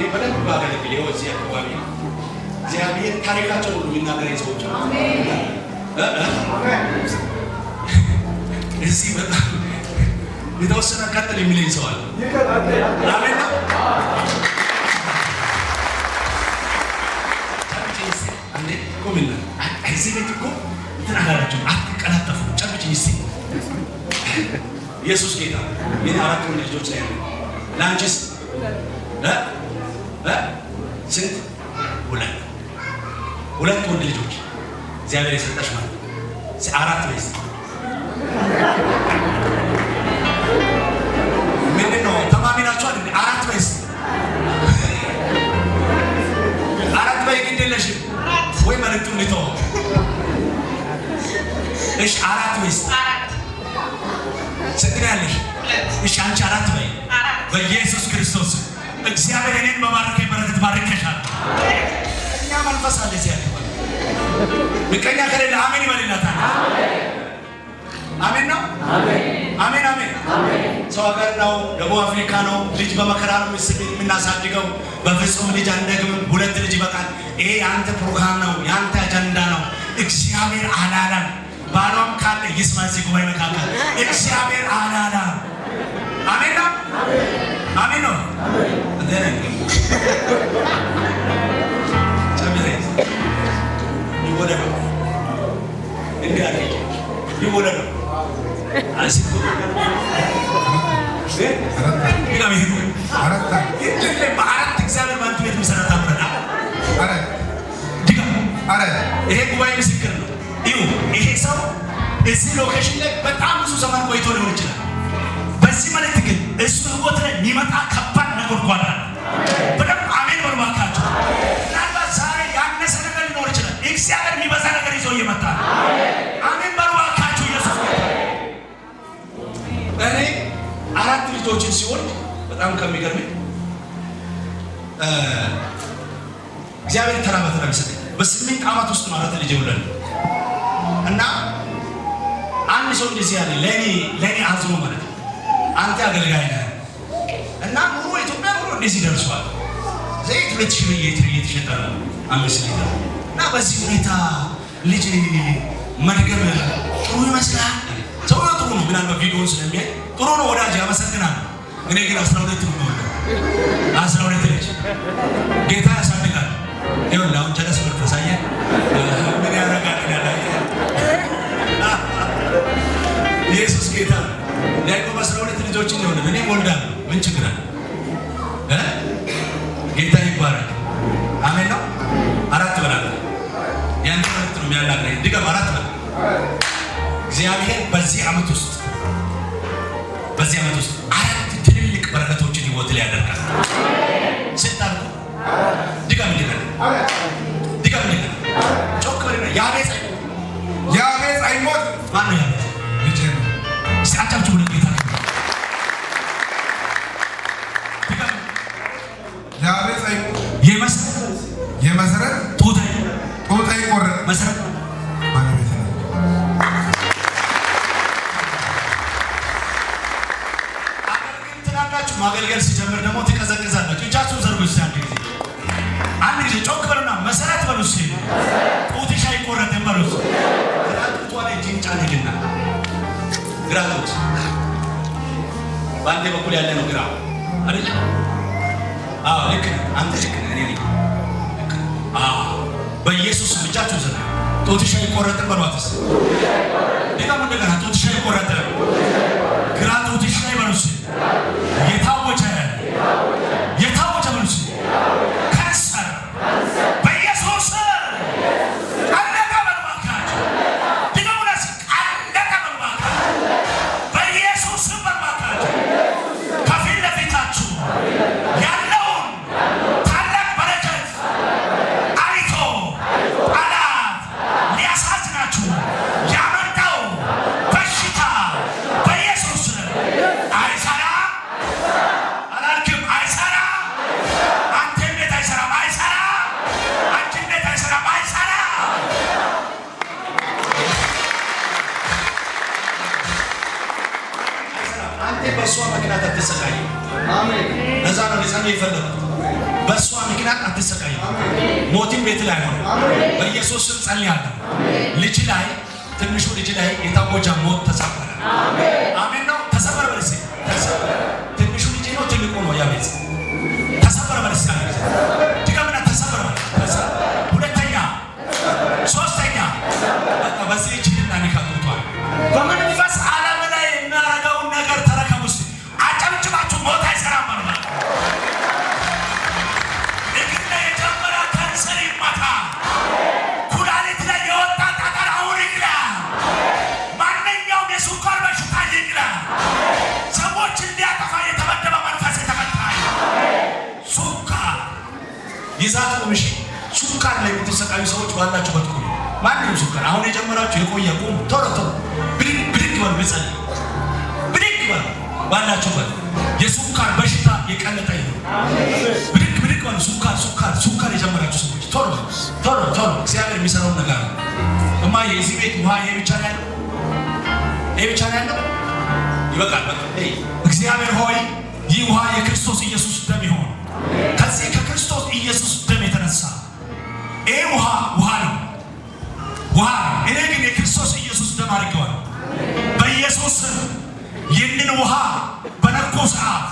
በደንብ ባገለግል የወዚህ አካባቢ እግዚአብሔር ታሪካቸው ሁሉ የሚናገረኝ ሰዎች አሜን። እዚህ በጣም የተወሰነ ቀጥል የሚለኝ ሰው አለ። አሜን ነው። አንዴ ቆምና እዚህ ቤት እኮ ተናጋራችሁ አትቀላጠፉ ጨብጭኝ እስቲ። ኢየሱስ ጌታ የኔ አራት ወንድ ልጆች ላይ ነው። ላንቺስ ስንት? ሁለት ወንድ ልጆች እግዚአብሔር የሰጠሽ ማለት አራት ወይስ ምንድን ነው? ተማሚናችኋል እንዴ? አራት ወይስ አራት በይ ግድ የለሽም ወይ መልዕክቱን ልተው። እሺ አራት ወይስ ስንት ነው ያለሽ? እሺ አንቺ አራት በይ። በኢየሱስ ክርስቶስ እግዚአብሔር እኔን በባረከኝ በረከት ባርከሻል። እኛ መንፈስ አለ እዚህ ያለ ምቀኛ ከሌለ አሜን ይበልላታል። አሜን ነው። አሜን አሜን። ሰው ሀገር ነው፣ ደቡብ አፍሪካ ነው። ልጅ በመከራ ነው የምናሳድገው። በፍጹም ልጅ አንደግምም። ሁለት ልጅ ይበቃል። ይሄ የአንተ ፕሮግራም ነው፣ የአንተ አጀንዳ ነው። እግዚአብሔር አላለም። ባሏም ካለ ይስማ። እዚህ ጉባኤ መካከል እግዚአብሔር አላለም። አሜን ነው። አሜን ነው። ይወለደው እንጋር ይወለደው አንሲኩ በአራት እግዚአብሔር ባንቱ ቤት መሰረት አብረና ይሄ ጉባኤ ምስክር ነው። ይሄ ሰው እዚህ ሎኬሽን ላይ በጣም ብዙ ዘመን ቆይቶ ሊሆን ይችላል። በዚህ መልእክት ግን እሱ ህይወት ላይ የሚመጣ ከባድ ነጎድጓድ አለ። በደንብ አሜን በሉ እባካችሁ። ምናልባት ዛሬ ያነሰ ነገር ሊኖር ይችላል። እግዚአብሔር የሚበዛ ነገር ይዞ እየመጣ ነው። አሜን በሉ እባካችሁ። ኢየሱስ እኔ አራት ልጆችን ሲወልድ በጣም ከሚገርመኝ እግዚአብሔር ተራ በተራ ቢሰጠኝ በ8 ዓመት ውስጥ ነው 4 ልጅ ይወለድ እና አንድ ሰው እንደዚህ ያለ ለኔ አዝኖ ማለት ነው አንተ አገልጋይ ነህ እና ኑሮ ኢትዮጵያ ኑሮ እንደዚህ ደርሷል። ዘይት 2000 ብር እየተሸጠ ነው 5 ሊትር እና በዚህ ሁኔታ ልጅ መድገም ጥሩ ይመስላል። ሰው ጥሩ ነው ምናልባት ቪዲዮውን ስለሚያይ ጥሩ ነው ወዳጅ ያመሰግናል። እኔ ግን 12 ነው 12 ልጅ ጌታ ያሳድጋል። ይኸውልህ አሁን ጀለስ መንፈስ አየህ ምን ያደርጋል ይላል። ኢየሱስ ጌታ ያዕቆብ 12 ልጆችን ይወልዳል። እኔ እወልዳለሁ ምን ችግር አለ? ጌታ ይባረክ። አሜን ነው። 4 በላል ያንተ ማለት ነው የሚያናግረኝ ድገም 4 በላል። እግዚአብሔር በዚህ ዓመት ውስጥ 4 ትልልቅ በረከቶችን ህይወት ላይ ያደርጋል። ስንታልኩ ድገም ጮክ በልና ያቤጽ አይሞት ማን ነው ያቤጽ ልጅ ነው። ሲአጫጭ ሁሉ ጌታ ያቤጽ አይሞት የመሰረት ጦጣ ይቆረጥ መሰረት ባለቤት ነው። አገልግል ትላላችሁ። ማገልገል ሲጀምር ደግሞ ትቀዘቅዛላችሁ። እጃችሁን ዘርጉ እስቲ አንድ ጊዜ ጮክ በሉና መሰረት በሉ እስቲ ጡትሽ አይቆረጥም በሉ እስቲ ግራጡቷ ላይ ጅንጫ ነግና ግራጡት በአንተ በኩል ያለ ነው ግራ አይደል? አዎ ልክ ነህ አንተ ልክ ነህ። እኔ ልክ በኢየሱስ እጃችሁን ዘርጉ። ጡትሽ አይቆረጥም በሏት እስቲ ደግሞ እንደገና ጡትሽ አይቆረጥም ግራ ጡትሽ ላይ በሉ እስቲ የታወጀ በሉ እስቲ በኢየሱስ አለቀ በሉ እባካችሁ። ድገሙና አለቀ በሉ እባካችሁ። በኢየሱስ በሉ እባካችሁ። ከፊት ለፊታችሁ ያለውን ታላቅ በረከት አይቶ ጠላት ሊያሳዝናችሁ ያመጣው በሽታ በኢየሱስ አይሰራ አላልክም? አይሰራ አንተ እንዴት አይሰራም? አይሰራ አንቺ እንዴት አይሰራም? አይሰራ አንተ በእሷ ምክንያት አትሰቃይም። አሜን። ለዛ ነው ሊጸልይ የፈለኩት። ሞትም ቤት ላይ ሆነ በኢየሱስ ስም ጸልያለሁ። ልጅ ላይ ትንሹ ልጅ ላይ የታወጀ ሞት ተሰበረ። አሜን ነው። ተሰበረ በልሴ ተሰበረ። ትንሹ ልጅ ነው ትልቁ ነው ያቤት ተሰበረ በልሴ ድገምና ተሰበረ። ሁለተኛ ሶስተኛ በቃ በዚህ እጅና ንካቱቷል በመንፈስ ዓለም ላይ እናረጋውን ነገር ተረከቡስ አጨብጭባችሁ ሞት አይሰራም ማለት እግር ላይ የጀመረ ካንሰር ይመታ። ኩላሊት ላይ የወጣ ጠጠር አሁን ይግላ። ማንኛውም የስኳር በሽታ ይግላ። ሰዎች እንዲያጠፋ የተመደበ መንፈስ የተመታ ሱካር ይዛት ምሽ ሱካር ላይ የምትሰቃዩ ሰዎች ባላችሁበት ቁሙ። ማንኛውም ሱካር አሁን የጀመራችሁ የቆየ ቁሙ። ቶሎ ቶሎ ብድግ በሉ ብጸልይ ብድግ በሉ ባላችሁበት። የሱካር በሽታ የቀለጠ ይሁን። ብድግ በሉ ሱካር የጀመራችሁ ሰዎች ቶሎ ቶሎ ቶሎ እግዚአብሔር የሚሰራውን ነገር ነው። እማዬ የዚህ ቤት ውሃ ይሄ ብቻ ነው ያለው፣ ይሄ ብቻ ነው ያለው። ይበቃል። በቃ እግዚአብሔር ሆይ ይህ ውሃ የክርስቶስ ኢየሱስ ደም ይሆን። ከዚህ ከክርስቶስ ኢየሱስ ደም የተነሳ ይሄ ውሃ ነው። እኔ ግን የክርስቶስ ኢየሱስ ደም አድርጌዋለሁ። በኢየሱስ ይህንን ውሃ በነኩ ሰዓት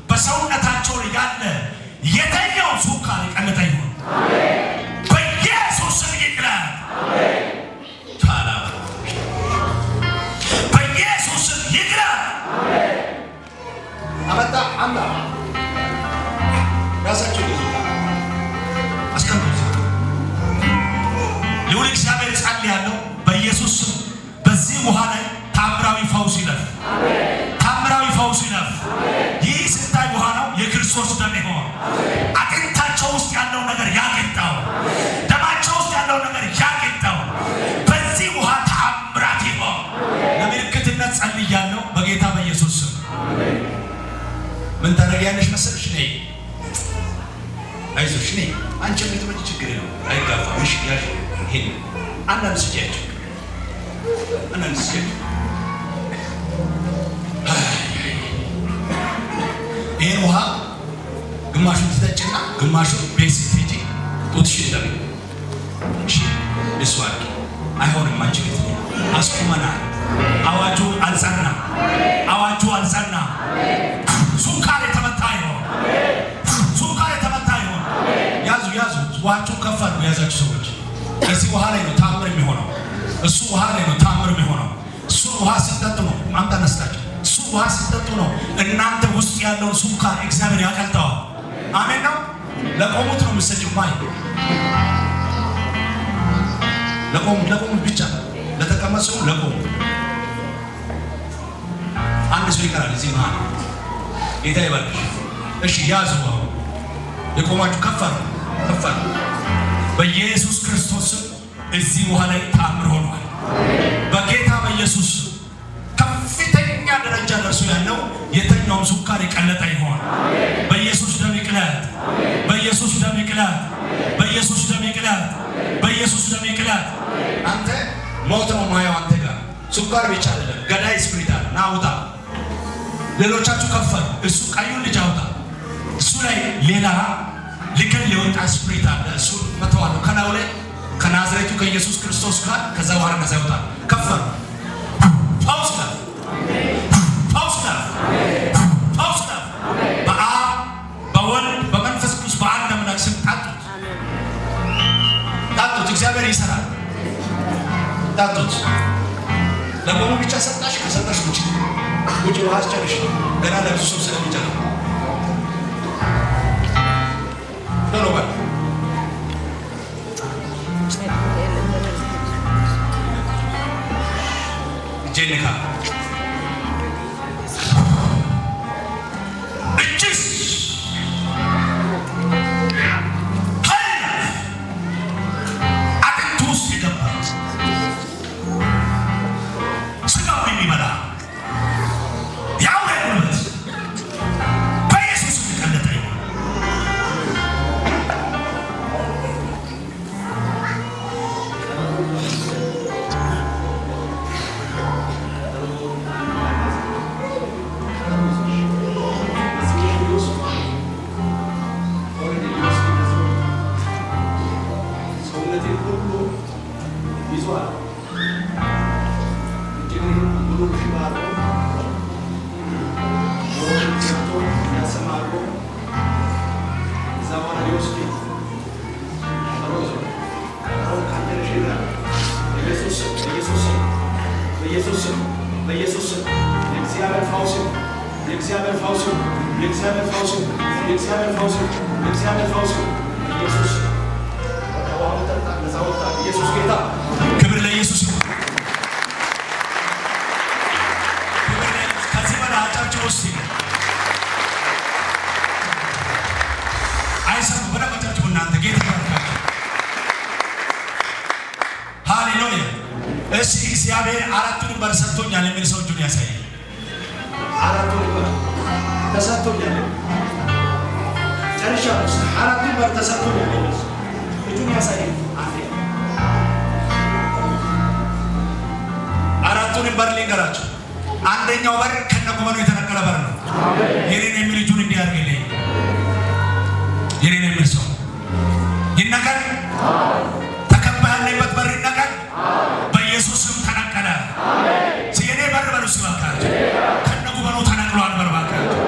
በሰውነታቸው ያለ የተኛው ሱካር የቀለጠ ይሆን በኢየሱስ ስም ይቅለጥ። በኢየሱስ ስም ይቅለጥ። አመጣ አምጣ ራሳቸው አስቀምጡ። ልዑል እግዚአብሔር ጸልያለሁ በኢየሱስ ስም በዚህ ውሃ ላይ ታምራዊ ፈውስ ይለፍ። ታምራዊ ፈውስ ይለፍ። ይህ ስታይ ውሃ ነው የክርስቶስ ደም ይሆን። አጥንታቸው ውስጥ ያለው ነገር ያቅጣው። ደማቸው ውስጥ ያለው ነገር ያቅጣው። በዚህ ውሃ ታምራት ይሆን። ለምልክትነት ጸልያለሁ በጌታ በኢየሱስ ስም። ምን ታደርጊያለሽ መሰለሽ? ነይ አይዞሽ ነይ። አንቺ የምትመጪ ችግር የለውም አይጋፋም። እሺ ያሽ ይሄ አንዳንድ ስጪያቸው ይሄን ውሃ ግማሹን ትጠጭና ግማሹን ቤት ስትሄጂ ጡትሽን ጠቢ። እሺ እሱ አድርጊ። አይሆንም አንቺ ቤት አስቁመናል። አዋጁ አልጸና። ሱካር የተመታ ይሆን። ያዙ ውሃችሁን ከፍ አድርጉ። የያዛችሁ ሰዎች እዚህ ውሃ ላይ ነው ታምር የሚሆነው። እሱ ውሃ ላይ ነው ታምር የሚሆነው። እሱ ውሃ ሲጠጡ ነው ማምጣ ነስታችሁ። እሱ ውሃ ሲጠጡ ነው እናንተ ውስጥ ያለውን ሱካር እግዚአብሔር ያቀልጠዋል። አሜን ነው። ለቆሙት ነው የምትሰጪው ማይ ለቆሙት ብቻ ለተቀመጡ ለቆሙ አንድ ሰው ይቀራል እዚህ መሃል። ጌታ ይባርክሽ። እሺ ያዙ። የቆማችሁ ከፍ አድርጉ። በኢየሱስ ክርስቶስ እዚህ ውሃ ላይ ታምር ሆኗል። በጌታ በኢየሱስ ከፍተኛ ደረጃ ደርሶ ያለው የተኛውን ሱካር የቀለጠ ይሆን። በኢየሱስ ደም ይቅለጥ። አንተ ሞት ነው ማየው። አንተ ጋር ሱካር ብቻ አይደለም ገዳይ ስፕሪት አለ። ና ውጣ። ሌሎቻችሁ ከፈሉ። እሱ ቀዩን ልጅ አውጣ። እሱ ላይ ሌላ ልከን የወጣ ስፕሪት አለ። እሱ መተዋለሁ ከናው ላይ ከናዝሬቱ ከኢየሱስ ክርስቶስ ጋር ከዛ በኋላ ነፃ ይወጣል። ከፈሉ። ፈውስ ነው። በአብ በወልድ በመንፈስ ቅዱስ በአንድ አምላክ ስም ጣጡት። እግዚአብሔር ይሰራል። ጣጡት። ለቆሙ ብቻ ሰጣሽ። ከሰጣሽ ውጭ ውሃ አስጨርሽ። ገና ለብዙ ሰው ስለሚጨርስ ቶሎ በል። ጄኒካ እጅስ አጥንት ውስጥ የገባ ስጋው የሚበላ ያው ጉልበት ክብር ለኢየሱስ ይሁን። ከዚህ በላይ አጫጭር ውስጥ አይሰማም። በደንብ አጫጭር እናንተ ጌታ ይባርካችሁ። ሃሌሉያ። እሺ እግዚአብሔር አራቱን በር ሰጥቶኛል የሚል ሰው እጁን ያሳያል። አራቱን በር ተሰጥቶኛል ጨርሻለሁ። አራቱን በር ተሰጥቶኛል የሚል ሰው እጁን ያሳያል። አራቱን በር ልንገራችሁ። አንደኛው በር ከነጉበኑ የተነቀለ በር ነው። የኔን የሚል እጁን እንዲያርግልኝ የኔን የሚል ሰው ይነቀል። ተከባ ያለበት በር ይነቀል። በኢየሱስ ስም ተነቀለ። የኔ በር በሉ ሲባካችሁ ከነጉበኑ ተነቅሏል። በር ባካችሁ።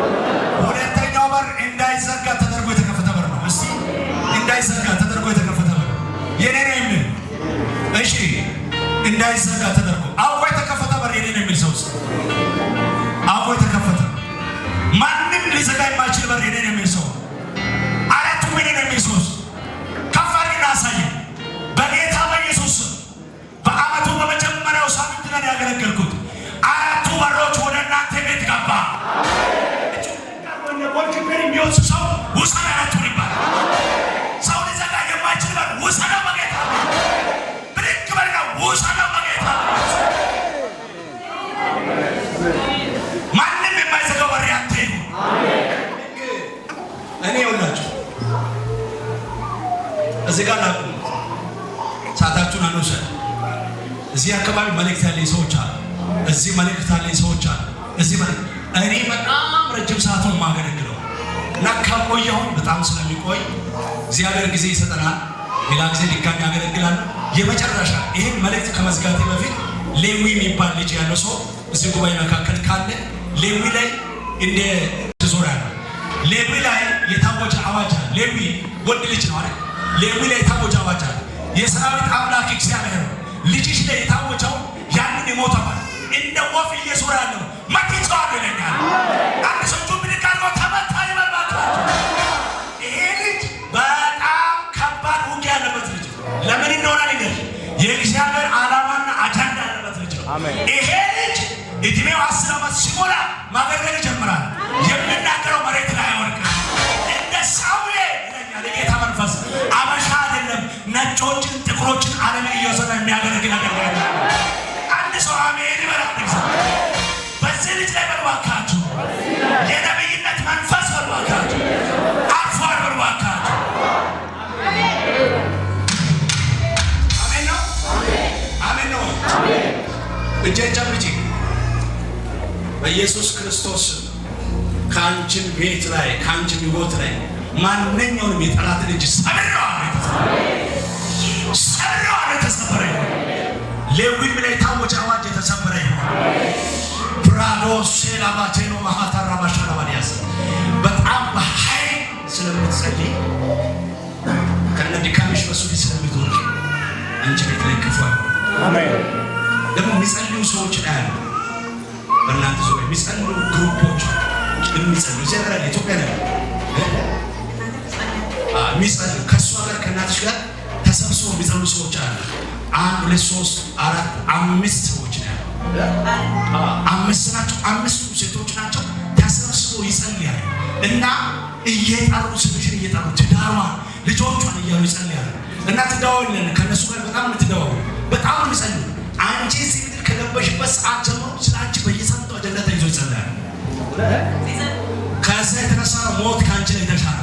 ሁለተኛው በር እንዳይዘጋ ተደርጎ የተከፈተ በር ነው። እስቲ እንዳይዘጋ ተደርጎ የተከፈተ በር የኔ ነው የሚል እሺ፣ እንዳይዘጋ ተደርጎ አውቆ የተከፈተ በር የኔ ነው የሚል ሰው አውቆ የተከፈተ ማንም ሊዘጋ የማይችል በር የኔ ነው የሚል ሰው አራቱም የኔ ነው የሚል ሰው ከፋሪና አሳየ። በጌታ በኢየሱስ በዓመቱ በመጀመሪያው ሳምንት ላይ ያገለገልኩት አራቱ በሮች ወደ እናንተ ቤት ገባ። ወልክበር የሚወስ ሰው ውሰድ አራቱን ይባላል። ሰው ሊዘጋ የማይችል በር ውሰደው በጌታ ብድግ በልና ውሰደው በጌታ። ማንም የማይዘጋው በር ያንተ ይሁን። እኔ ይኸውላችሁ እዚህ ጋር ላቁም። ሰዓታችሁን አንውሰድ። እዚህ አካባቢ መልእክት ያለኝ ሰዎች አሉ። እዚህ መልእክት ያለኝ ሰዎች አሉ። እዚህ መልእክት እኔ በጣም ረጅም ሰዓቱን ማገለግለው እና ከቆየሁን በጣም ስለሚቆይ እግዚአብሔር ጊዜ ይሰጠናል። ሌላ ጊዜ ድጋሚ ያገለግላል። የመጨረሻ ይህን መልእክት ከመዝጋቴ በፊት ሌዊ የሚባል ልጅ ያለው ሰው እዚህ ጉባኤ መካከል ካለ ሌዊ ላይ እንደ ዞር ያለ ሌዊ ላይ የታወጀ አዋጅ አለ። ሌዊ ወንድ ልጅ ነው አይደል? ሌዊ ላይ የታወጀ አዋጅ አለ። የሰራዊት አምላክ እግዚአብሔር ልጅሽ ላይ የታወጀው ያንን የሞተዋል እንደ ወፍ እየዞረ ያለው መጥቷል ይለኛል። አንድ ሰው ምን ቃል ነው ተመታ ይመርባታል። ይሄ ልጅ በጣም ከባድ ውጊያ ያለበት ልጅ ለምን እንደሆነ ነገር የእግዚአብሔር ዓላማና አጀንዳ ያለበት ልጅ ነው። ይሄ ልጅ እድሜው 10 ዓመት ሲሞላ ማገልገል ይጀምራል። የሚናገረው መሬት ላይ አይወድቅም። እንደ ሳሙኤል ይለኛል የጌታ መንፈስ። አበሻ አይደለም፣ ነጮችን ጥቁሮችን ዓለም እየወሰደ የሚያገለግል አገልጋይ ነው። አንድ ሰው አሜን ይበላል። በዚህ ልጅ ላይ በልባካችሁ የነብይነት መንፈስ በልባካችሁ አልፏል። በልባካችሁ አሜን ነው። አሜን ነው። እጄን ጨብጪ። በኢየሱስ ክርስቶስ ከአንቺን ቤት ላይ ከአንቺን ሕይወት ላይ ማንኛውንም የጠላትን እጅ ሰብሬዋለሁ። የተሰበረ ይሁን። ሌዊም ላይ የታወጀ አዋጅ የተሰበረ ይሁን። ብራዶስ ሴላባቴኖ ማሃታራ ባሻራባዲያስ በጣም በኃይል ስለምትጸልይ ከነ ድካምሽ በሱ ፊት ስለምትወርቂ አንቺ ቤት ላይ ክፉ አይሆን። አሜን። ደግሞ የሚጸልዩ ሰዎች ላይ አሉ። በእናንተ ዙሪያ የሚጸልዩ ግሩፖች የሚጸልዩ ዘራ ኢትዮጵያ ላይ የሚጸልዩ ከእሷ ጋር ከእናትሽ ጋር ተሰብስበው የሚጸልዩ ሰዎች አሉ። 1 2 3 4 5 ሰዎች ናቸው። 5 ናቸው። 5ቱ ሴቶች ናቸው። ተሰብስበው ይጸልያሉ እና እየጠሩ ስምሽን እየጠሩ ትዳሯን ልጆቿን እያሉ ይጸልያሉ እና ትዳዋለን ከነሱ ጋር በጣም ትዳዋው በጣም ይጸልዩ። አንቺ እዚህ ምድር ከገባሽበት ሰዓት ጀምሮ ስላንቺ በየሳምንቱ አጀንዳ ተይዞ ይጸልያል። ከዛ የተነሳ ነው ሞት ከአንቺ ላይ ተሻለ።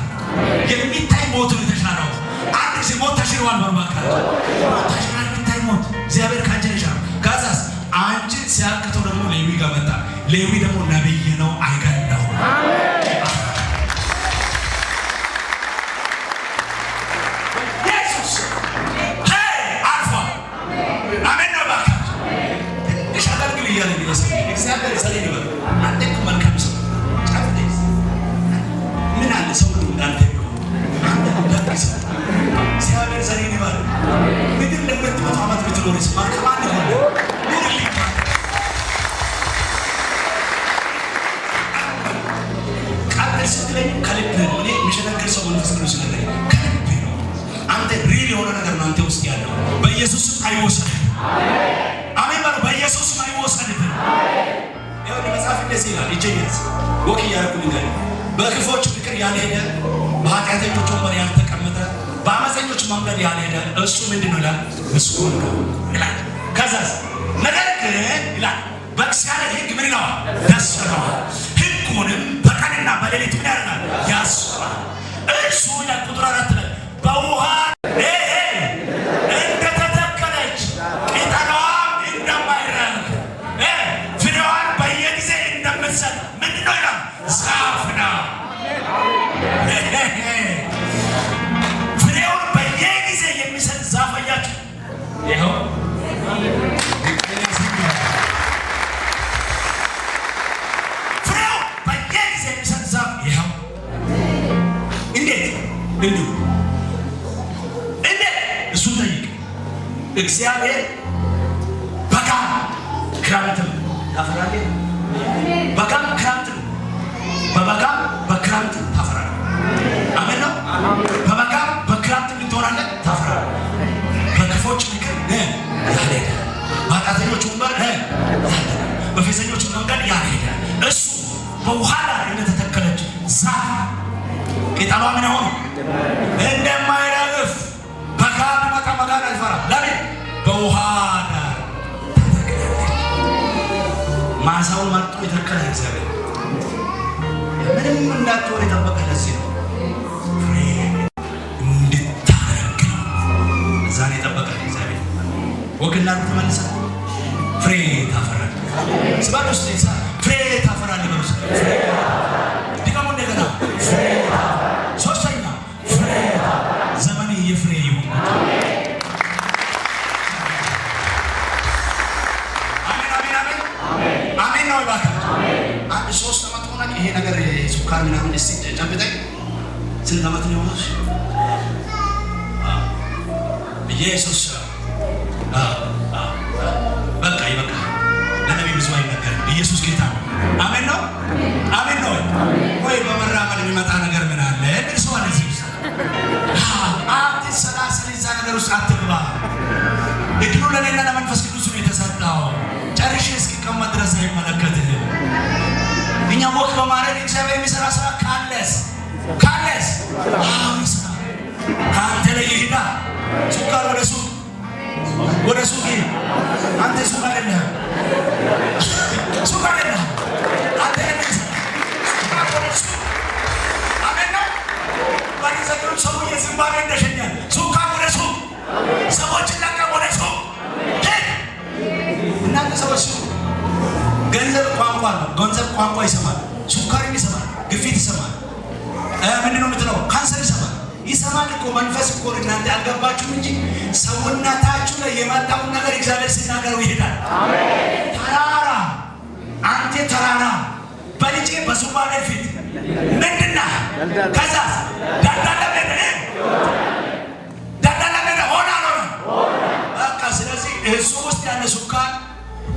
የሚታይ ሞት ነው የተሻለው። አንድ ጊዜ ሞት ተሽሯል። በርባካ ሞት ተሽሯል። የሚታይ ሞት እግዚአብሔር ከአንቺ ላይ ተሻለ። ከዛስ አንቺ ሲያክተው ደግሞ ሌዊ ጋር መጣ። ሌዊ ደግሞ ነብይ ነው አይገለው። ኢየሱስ አልፏ አሜን ነው። ባካ ትንሽ አገልግል እያለ ይመስል እግዚአብሔር ሰለኝ ነው። አንተ መልካም ሰው ምን አለ ሰው እንዳንተ አይወሰድብን። አሜን በሉ። በኢየሱስ ስም አይወሰድብን። ይኸው መጽሐፍ እንደዚህ ይላል። ይጀኛል ወክ እያደረጉ ይላል በክፎች ፍቅር ያልሄደ በኃጢአተኞች ወንበር ያልተቀመጠ በአመፀኞች መንገድ ያልሄደ እሱ ምንድነው ይላል? ምስጉን ነው ይላል። ከዛስ ነገር ግን ይላል በእግዚአብሔር ሕግ ምን ይለዋል? ደስ ይለዋል። ሕጉንም በቀንና በሌሊት ምን ያደርጋል? ያስባል። እርሱ ይላል ቁጥር 4 ላይ በውሃ እንደተተከለች ቅጠሏም እንደማይረግፍ ፍሬዋን በየጊዜ እንደምትሰጥ ምንድነው ይላል? ዛፍ ነው። ፍሬውን በየጊዜ የሚሰጥ ዛፍ አያችሁ? ይኸው ፍሬው በየጊዜ የሚሰጥ ዛፍ ይኸው። እንዴት እንዲሁ እንዴት? እሱን ጠይቅ። እግዚአብሔር በጋም ክረምትም ታፈራለህ። በጋም ክረምትም በበጋም በክረምትም ታፈራለህ። አሜን ነው። በበጋም በክረምትም ትሆናለህ፣ ታፈራለህ። በክፎች ምክር ያልሄደ በኃጢአተኞች ወንበር በፌዘኞች መንገድ ያልሄደ እሱ በውሃ ዳር እንደተተከለች ዛፍ ቅጠሏ ምን ሆነ? እንደማይረግፍ በጋ ቢመጣ በጋን አይፈራም። ለምን? በውሃ ዳር ተተክላለች። ማሳውን መርጦ የተከለ እግዚአብሔር ምንም እንዳትሆን የጠበቀ ለዚህ ነው። ፍሬ እንድታደርግ ነው እዛን የጠበቀ እግዚአብሔር። ወግና ተመልሰ ፍሬ ታፈራለህ። ስባል ውስጥ ፍሬ ታፈራለህ። በሩስ ድጋሙ እንደገና ፍሬ። ሶስተኛ ፍሬ። ዘመን የፍሬ ይሁን። አሜን አሜን አሜን አሜን ነው ይባካ። አንድ 3 ዓመት ሆነ ይሄ ነገር ሱካር ምናምን እስቲ ጨብጠኝ። ስንት ዓመት ነው ሆነሽ? ኢየሱስ በቃ ይበቃ። ለነቢይ ብዙ አይነገር። ኢየሱስ ጌታ ነው። አሜን ነው አሜን ነው ወይ? በመራመድ የሚመጣ ነገር ምን አለ? ምን ሰው አለ እዚህ ውስጥ? አትሰላሰል። እዛ ነገር ውስጥ አትግባ። እድሉ ለሌላ ለመንፈስ ቅዱስ ነው የተሰጠው። ጨርሼ እስኪቀመጥ ድረስ አይመለከትህም። እኛ ወክ በማድረግ እግዚአብሔር የሚሰራ ስራ ካለስ አሁን ስራ ከአንተ ላይ ይሄዳ። ሱካር ወደ ሱቅ አንተ ሱቅ አይደለህም። አንተ አሜን ነው። ባይዘገሩ ሰው የዝምባሬ እንደሸኛል። ሱካር ወደ ሱቅ ሰዎችን ለቀ ወደ ሱቅ እናንተ ሰዎች ገንዘብ ቋንቋ ነው። ገንዘብ ቋንቋ ይሰማል። ሱካርም ይሰማል። ግፊት ይሰማል። ምንድነው የምትለው? ካንሰር ይሰማል እኮ መንፈስ እኮ። እናንተ አልገባችሁም እንጂ ሰውነታችሁ ላይ የመጣውን ነገር እግዚአብሔር ሲናገረው ይሄዳል። ተራራ አንተ ተራራ በልጄ በሱባኤ ፊት ምንድና ከዛ ዳዳላበደ ሆና ነው በቃ። ስለዚህ እሱ ውስጥ ያለ ሱካር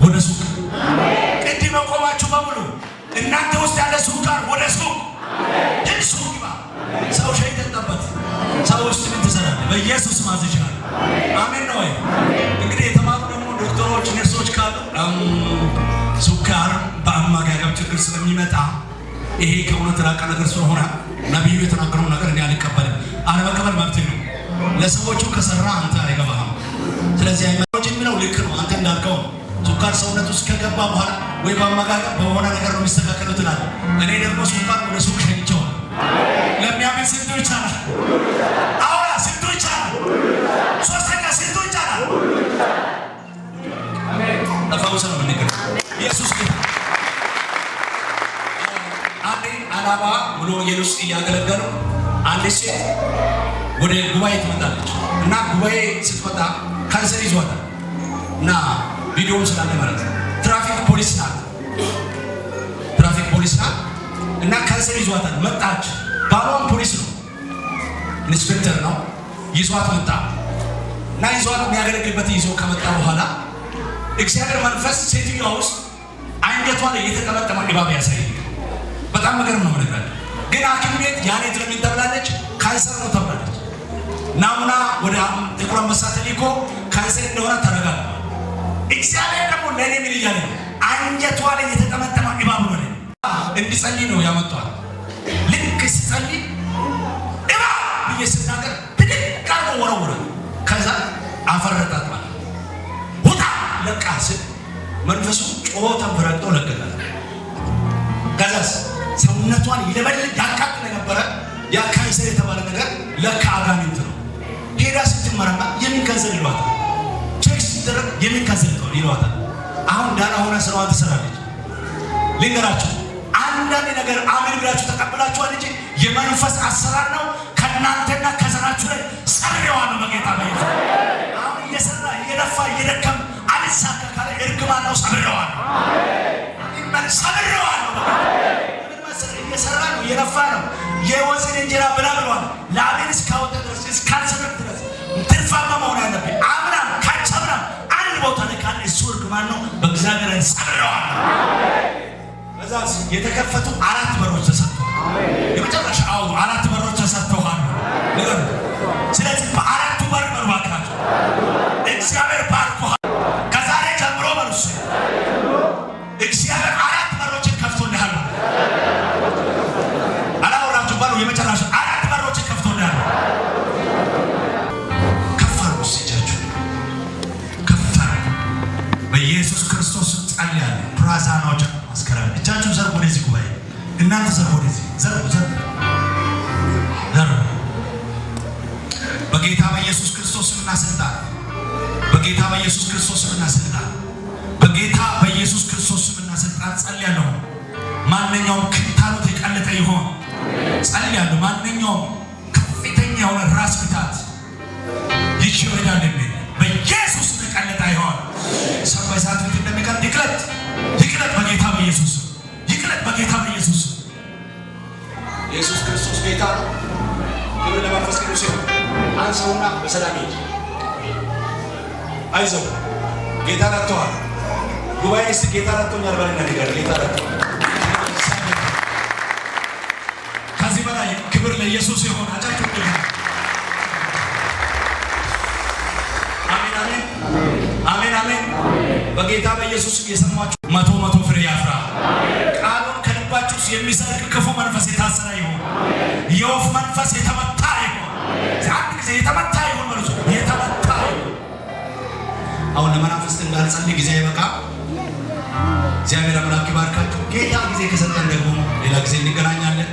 ወደ ሱቅ ቅድም ቆማችሁ በሙሉ እናንተ ውስጥ ያለ ሱካር ወደ ሱቅ ሱቅ ይባ ሰው ሸይተንበት ሰው ውስጥ ምን ትሰራለህ? በኢየሱስ ማዝጃለሁ። አሜን ነው ወይ? እንግዲህ የተማሩ ደግሞ ዶክተሮች፣ ነርሶች ካሉ ሱካር በአመጋገብ ችግር ስለሚመጣ ይሄ ከእውነት ራቀ ነገር ስለሆነ ነቢዩ የተናገረው ነገር እኔ አልቀበልም። አለመቀበል መብት ነው። ለሰዎቹ ከሰራ አንተ አይገባህም። ስለዚህ አይመሮች የሚለው ልክ ነው። አንተ እንዳልከው ሱካር ሰውነት ውስጥ ከገባ በኋላ ወይ በአመጋገብ በሆነ ነገር ነው የሚስተካከለው ትላለህ። እኔ ደግሞ ሱካር ወደ ሱቅ ሸኝቼዋለሁ። ለሚያምን ስንቱ ይቻላል? አውራ ስንቱ ይቻላል? ሶስተኛ ስንቱ ይቻላል? ተፈውሰ ነው የምንገር። ኢየሱስ ጌታ። አንዴ አላባ ብሎ ወንጌል ውስጥ እያገለገሉ አንድ ሴት ወደ ጉባኤ ትመጣለች እና ጉባኤ ስትመጣ ካንሰር ይዟታል እና ቪዲዮውን ስላለ ማለት ነው። ትራፊክ ፖሊስ ናት እና ካንሰር ይዟታል። መጣች። ባሏም ፖሊስ ነው፣ ኢንስፔክተር ነው። ይዟት መጣ እና ይዟት የሚያገለግልበት ይዞ ከመጣ በኋላ እግዚአብሔር መንፈስ ሴትዮዋ ውስጥ አንገቷ ላይ የተጠመጠመ እባብ ያሳይ። በጣም ነገር ነው ማለት ነው። ግን ሐኪም ቤት ያኔ ትለሚን ተብላለች፣ ካንሰር ነው ተብላለች። ናሙና ወደ ጥቁር አንበሳ ተልኮ ካንሰር እንደሆነ ተረጋግጧል። እግዚአብሔር ደግሞ ለእኔ ምን እያለ አንጀቷ ላይ የተጠመጠመ እባብ ነው እንዲጸልይ ነው ያመጣው። ልክ ሲጸልይ እባብ ብዬ ስናገር ብድግ አድርጎ ወረወረ። ከዛ አፈረጣት ማለት ውጣ ለቃ ስል መንፈሱ ጮሆ ተንፈራግጦ ለቀቃት። ከዛስ ሰውነቷን ይለበልብ ያቃጥል የነበረ ያ ካንሰር የተባለ ነገር ለካ አጋንንት ነው። ሄዳ ስትመረማ የምን ካንሰር ይሏታል፣ ቼክ ሲደረግ የምን ካንሰር ይሏታል። አሁን ዳና ሆና ስራዋን ትሰራለች። ልንገራችሁ አንዳንድ ነገር አሜን ብላችሁ ተቀብላችኋል እንጂ የመንፈስ አሰራር ነው። ከእናንተና ከዘራችሁ ላይ ሰሬዋለሁ በጌታ በኢየሱስ። አሁን እየሰራ እየለፋ እየደከም አልሳካ ካለ እርግማን ነው። ሰብሬዋለሁ፣ ሰብሬዋለሁ። ምን መሰለህ እየሰራ ነው እየለፋ ነው። የወዝን እንጀራ ብላ ብሏል። ለአቤል እስካወጣ ድረስ እስካልሰረቅ ድረስ ትርፋማ መሆን ያለብኝ አምናም ካቻምናም አንድ ቦታ ላይ ካለ እሱ እርግማን ነው። በእግዚአብሔር ላይ ሰብሬዋለሁ። በዛስ የተከፈቱ 4 በሮች ተሰጥተዋል። የመጨረሻ 4 በሮች ተሰጥተዋል። ነገር ስለዚህ በ4ቱ በር ባካችሁ እግዚአብሔር ባርኮሃል። ከዛሬ ጀምሮ በሉስ እግዚአብሔር 4 በሮችን ከፍቶልሃል። አላወራችሁ ባሉ የመጨረሻ 4 በሮችን ከፍቶልሃል። ከፈሩ ሲጃችሁ ከፈሩ በኢየሱስ ክርስቶስ ጸልያለሁ። ፕራዛናዎች አስከራም እጃችሁ ዘርጉ። ወደዚህ ጉባኤ እናንተ ዘርጉ፣ ወደዚህ ዘርጉ፣ ዘርጉ። በጌታ በኢየሱስ ክርስቶስ ስምና ስልጣን፣ በጌታ በኢየሱስ ክርስቶስ ስምና ስልጣን፣ በጌታ በኢየሱስ ክርስቶስ ስምና ስልጣን ጸልያለሁ። ማንኛውም ክንታሮት የቀለጠ ይሆን ጸልያለሁ። ማንኛውም ከፍተኛ የሆነ ራስ ምታት ይሽወዳል የሚል በኢየሱስ የቀለጠ ይሆን ሰማይ ሰዓት ፊት እንደሚቀር ይቅለጥ፣ ይቅለጥ በጌታ በኢየሱስ ይቅለጥ፣ በጌታ በኢየሱስ። ኢየሱስ ክርስቶስ ጌታ ነው። ክብር ለመንፈስ ቅዱስ ይሁን። አንሳውና በሰላም ሂድ። አይዞህ ጌታ ረድቶሃል። ጉባኤ እስቲ ጌታ ረድቶኛል በልና ንገር። ጌታ ረድቶኛል። ከዚህ በላይ ክብር ለኢየሱስ ይሁን። አጫጭር አሜን፣ አሜን፣ አሜን፣ አሜን። በጌታ በኢየሱስ የሰማችሁ መቶ ፍሬ ያፍራ። ቃሉን ከልባችሁ የሚሰርቅ ክፉ መንፈስ የታሰረ ይሁን። የወፍ መንፈስ የተመታ ይሁን። አንድ ጊዜ የተመታ ይሁን ማለት ነው። የተመታ ይሁን። አሁን ለመናፍስት እንዳልጸልይ ጊዜ አይበቃ። እግዚአብሔር አምላክ ይባርካችሁ። ጌታ ጊዜ ከሰጠን ደግሞ ሌላ ጊዜ እንገናኛለን።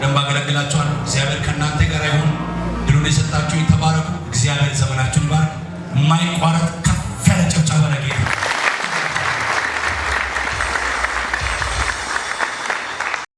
ደንብ አገለግላችኋለሁ። እግዚአብሔር ከእናንተ ጋር ይሁን። ድሉን የሰጣችሁ ተባረኩ። እግዚአብሔር ዘመናችሁን ይባርክ። የማይቋረጥ